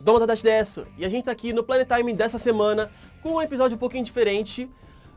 Doma Tadashi desu, e a gente tá aqui no Planet Time dessa semana com um episódio um pouquinho diferente,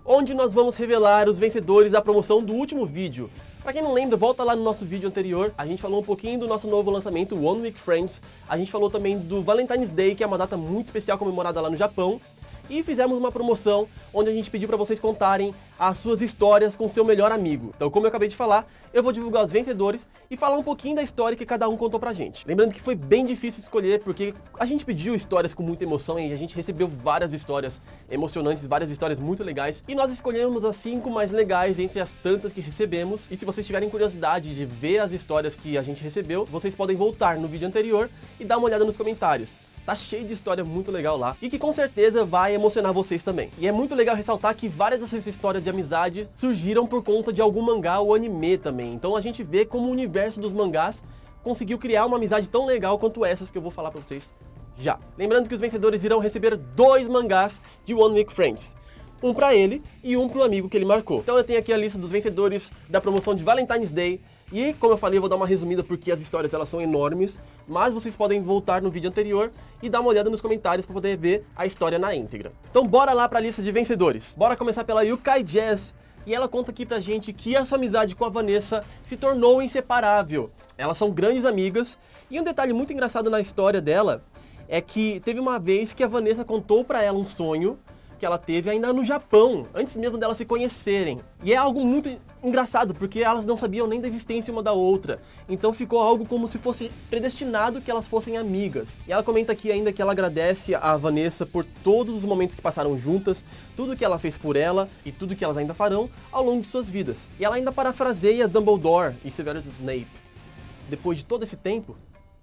onde nós vamos revelar os vencedores da promoção do último vídeo. Pra quem não lembra, volta lá no nosso vídeo anterior, a gente falou um pouquinho do nosso novo lançamento, One Week Friends, a gente falou também do Valentine's Day, que é uma data muito especial comemorada lá no Japão, e fizemos uma promoção onde a gente pediu para vocês contarem as suas histórias com o seu melhor amigo. Então, como eu acabei de falar, eu vou divulgar os vencedores e falar um pouquinho da história que cada um contou pra gente. Lembrando que foi bem difícil escolher, porque a gente pediu histórias com muita emoção e a gente recebeu várias histórias emocionantes, várias histórias muito legais, e nós escolhemos as 5 mais legais entre as tantas que recebemos. E se vocês tiverem curiosidade de ver as histórias que a gente recebeu, vocês podem voltar no vídeo anterior e dar uma olhada nos comentários. Tá cheio de história muito legal lá e que com certeza vai emocionar vocês também. E é muito legal ressaltar que várias dessas histórias de amizade surgiram por conta de algum mangá ou anime também. Então a gente vê como o universo dos mangás conseguiu criar uma amizade tão legal quanto essas que eu vou falar pra vocês já. Lembrando que os vencedores irão receber 2 mangás de One Week Friends. Um pra ele e um pro amigo que ele marcou. Então eu tenho aqui a lista dos vencedores da promoção de Valentine's Day. E, como eu falei, eu vou dar uma resumida porque as histórias elas são enormes, mas vocês podem voltar no vídeo anterior e dar uma olhada nos comentários para poder ver a história na íntegra. Então bora lá para a lista de vencedores. Bora começar pela Yukai Jazz, e ela conta aqui pra gente que a sua amizade com a Vanessa se tornou inseparável. Elas são grandes amigas, e um detalhe muito engraçado na história dela é que teve uma vez que a Vanessa contou pra ela um sonho que ela teve ainda no Japão, antes mesmo delas se conhecerem. E é algo muito engraçado, porque elas não sabiam nem da existência uma da outra. Então ficou algo como se fosse predestinado que elas fossem amigas. E ela comenta aqui ainda que ela agradece a Vanessa por todos os momentos que passaram juntas, tudo que ela fez por ela e tudo que elas ainda farão ao longo de suas vidas. E ela ainda parafraseia Dumbledore e Severus Snape. Depois de todo esse tempo,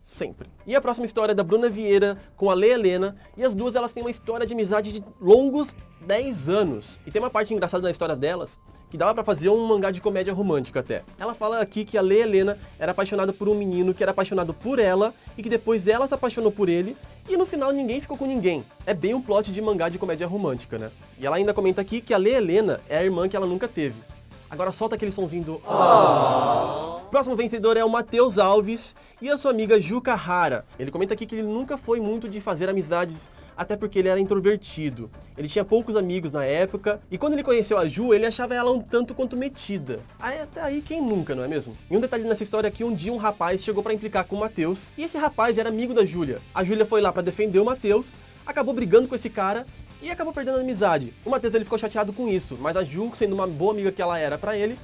sempre. E a próxima história é da Bruna Vieira com a Lê Helena, e as duas elas têm uma história de amizade de longos 10 anos. E tem uma parte engraçada na história delas, que dava pra fazer um mangá de comédia romântica até. Ela fala aqui que a Lê Helena era apaixonada por um menino que era apaixonado por ela, e que depois ela se apaixonou por ele, e no final ninguém ficou com ninguém. É bem um plot de mangá de comédia romântica, né? E ela ainda comenta aqui que a Lê Helena é a irmã que ela nunca teve. Agora solta aquele sonzinho do... O próximo vencedor é o Matheus Alves e a sua amiga Ju Carrara. Ele comenta aqui que ele nunca foi muito de fazer amizades, até porque ele era introvertido. Ele tinha poucos amigos na época, e quando ele conheceu a Ju, ele achava ela um tanto quanto metida. Aí até aí quem nunca, não é mesmo? E um detalhe nessa história é que um dia um rapaz chegou pra implicar com o Matheus, e esse rapaz era amigo da Júlia. A Júlia foi lá pra defender o Matheus, acabou brigando com esse cara, e acabou perdendo a amizade. O Matheus ele ficou chateado com isso, mas a Ju, sendo uma boa amiga que ela era pra ele,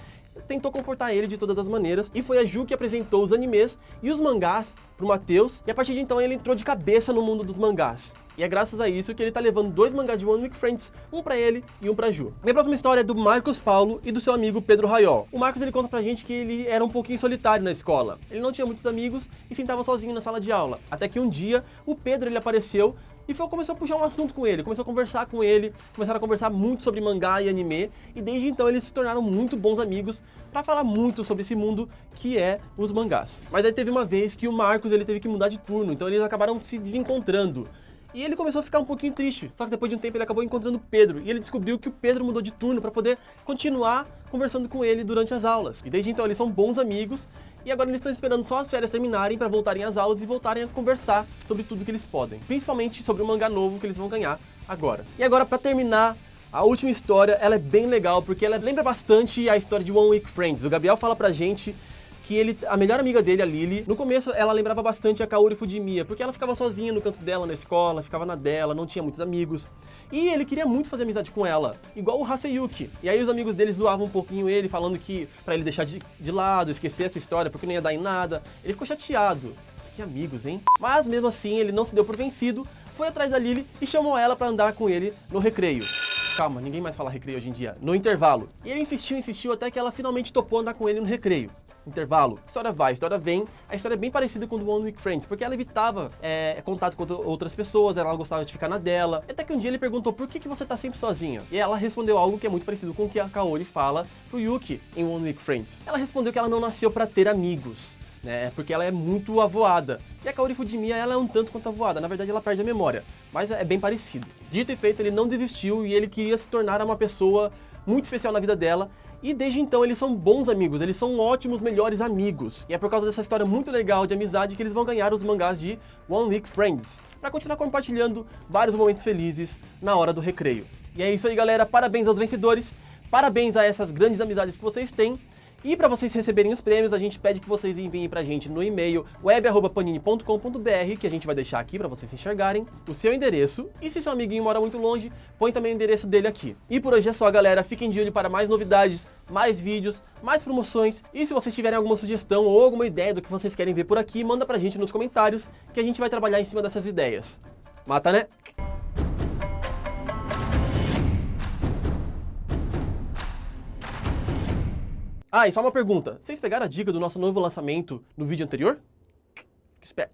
tentou confortar ele de todas as maneiras, e foi a Ju que apresentou os animes e os mangás pro Matheus, e a partir de então ele entrou de cabeça no mundo dos mangás. E é graças a isso que ele tá levando 2 mangás de One Week Friends, um pra ele e um pra Ju. Minha próxima história é do Marcos Paulo e do seu amigo Pedro Raiol. O Marcos ele conta pra gente que ele era um pouquinho solitário na escola. Ele não tinha muitos amigos e sentava sozinho na sala de aula. Até que um dia o Pedro ele apareceu e começou a puxar um assunto com ele, começou a conversar com ele, começaram a conversar muito sobre mangá e anime, e desde então eles se tornaram muito bons amigos pra falar muito sobre esse mundo que é os mangás. Mas aí teve uma vez que o Marcos ele teve que mudar de turno, então eles acabaram se desencontrando. E ele começou a ficar um pouquinho triste, só que depois de um tempo ele acabou encontrando o Pedro, e ele descobriu que o Pedro mudou de turno pra poder continuar conversando com ele durante as aulas. E desde então eles são bons amigos, e agora eles estão esperando só as férias terminarem para voltarem às aulas e voltarem a conversar sobre tudo que eles podem. Principalmente sobre o mangá novo que eles vão ganhar agora. E agora, para terminar, a última história, ela é bem legal, porque ela lembra bastante a história de One Week Friends. O Gabriel fala pra gente que a melhor amiga dele, a Lily, no começo ela lembrava bastante a Kaori Fujimiya, porque ela ficava sozinha no canto dela na escola, ficava na dela, não tinha muitos amigos. E ele queria muito fazer amizade com ela, igual o Haseyuki. E aí os amigos dele zoavam um pouquinho ele, falando que pra ele deixar de lado, esquecer essa história, porque não ia dar em nada. Ele ficou chateado. Que amigos, hein? Mas mesmo assim, ele não se deu por vencido, foi atrás da Lily e chamou ela pra andar com ele no recreio. Calma, ninguém mais fala recreio hoje em dia. No intervalo. E ele insistiu até que ela finalmente topou andar com ele no recreio. Intervalo, história vai, história vem. A história é bem parecida com o do One Week Friends, porque ela evitava contato com outras pessoas, ela gostava de ficar na dela. Até que um dia ele perguntou, por que você tá sempre sozinha? E ela respondeu algo que é muito parecido com o que a Kaori fala pro Yuki em One Week Friends. Ela respondeu que ela não nasceu pra ter amigos, né, porque ela é muito avoada. E a Kaori Fujimiya, ela é um tanto quanto avoada, na verdade ela perde a memória, mas é bem parecido. Dito e feito, ele não desistiu e ele queria se tornar uma pessoa muito especial na vida dela, E desde então eles são bons amigos, eles são ótimos, melhores amigos. E é por causa dessa história muito legal de amizade que eles vão ganhar os mangás de One Week Friends, para continuar compartilhando vários momentos felizes na hora do recreio. E é isso aí, galera, parabéns aos vencedores, parabéns a essas grandes amizades que vocês têm. E para vocês receberem os prêmios, a gente pede que vocês enviem pra gente no e-mail web@panini.com.br, que a gente vai deixar aqui para vocês enxergarem, o seu endereço. E se seu amiguinho mora muito longe, põe também o endereço dele aqui. E por hoje é só, galera. Fiquem de olho para mais novidades, mais vídeos, mais promoções. E se vocês tiverem alguma sugestão ou alguma ideia do que vocês querem ver por aqui, manda pra gente nos comentários, que a gente vai trabalhar em cima dessas ideias. Mata, né? Ah, e só uma pergunta. Vocês pegaram a dica do nosso novo lançamento no vídeo anterior? Fique esperto.